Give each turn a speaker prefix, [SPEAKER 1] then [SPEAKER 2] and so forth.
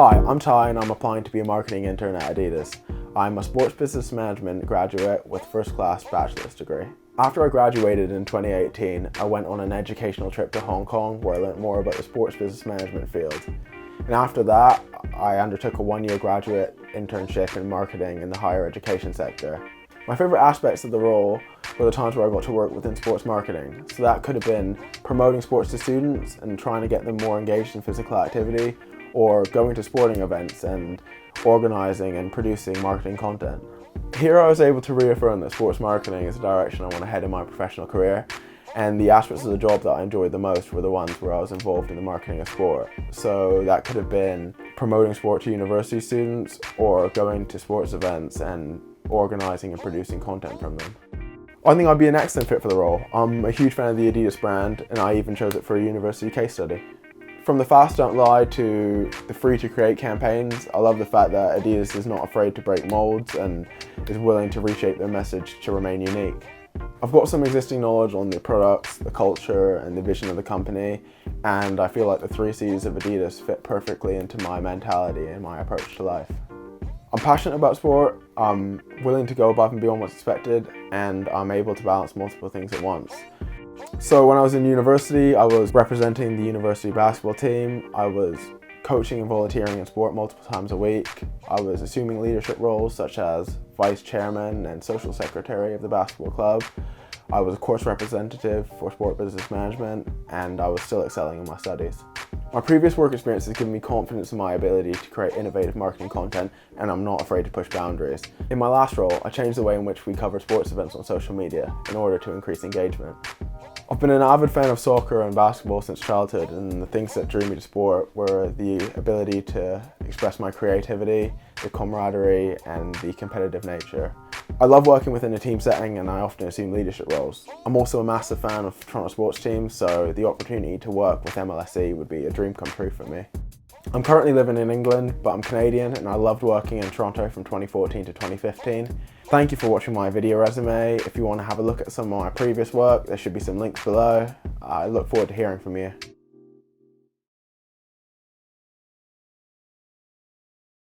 [SPEAKER 1] Hi, I'm Ty and I'm applying to be a marketing intern at Adidas. I'm a sports business management graduate with first class bachelor's degree. After I graduated in 2018, I went on an educational trip to Hong Kong where I learnt more about the sports business management field. And after that, I undertook a one-year graduate internship in marketing in the higher education sector. My favourite aspects of the role were the times where I got to work within sports marketing. So that could have been promoting sports to students and trying to get them more engaged in physical activity, or going to sporting events and organising and producing marketing content. Here I was able to reaffirm that sports marketing is the direction I want to head in my professional career, and the aspects of the job that I enjoyed the most were the ones where I was involved in the marketing of sport. So that could have been promoting sport to university students or going to sports events and organising and producing content from them. I think I'd be an excellent fit for the role. I'm a huge fan of the Adidas brand and I even chose it for a university case study. From the fast don't lie to the free to create campaigns, I love the fact that Adidas is not afraid to break molds and is willing to reshape their message to remain unique. I've got some existing knowledge on the products, the culture and the vision of the company, and I feel like the 3 C's of Adidas fit perfectly into my mentality and my approach to life. I'm passionate about sport, I'm willing to go above and beyond what's expected, and I'm able to balance multiple things at once. So when I was in university, I was representing the university basketball team, I was coaching and volunteering in sport multiple times a week, I was assuming leadership roles such as vice chairman and social secretary of the basketball club, I was a course representative for sport business management, and I was still excelling in my studies. My previous work experience has given me confidence in my ability to create innovative marketing content, and I'm not afraid to push boundaries. In my last role, I changed the way in which we covered sports events on social media in order to increase engagement. I've been an avid fan of soccer and basketball since childhood, and the things that drew me to sport were the ability to express my creativity, the camaraderie, and the competitive nature. I love working within a team setting and I often assume leadership roles. I'm also a massive fan of Toronto sports teams, so the opportunity to work with Hemel would be a dream come true for me. I'm currently living in England, but I'm Canadian and I loved working in Toronto from 2014 to 2015. Thank you for watching my video resume. If you want to have a look at some of my previous work, there should be some links below. I look forward to hearing from you.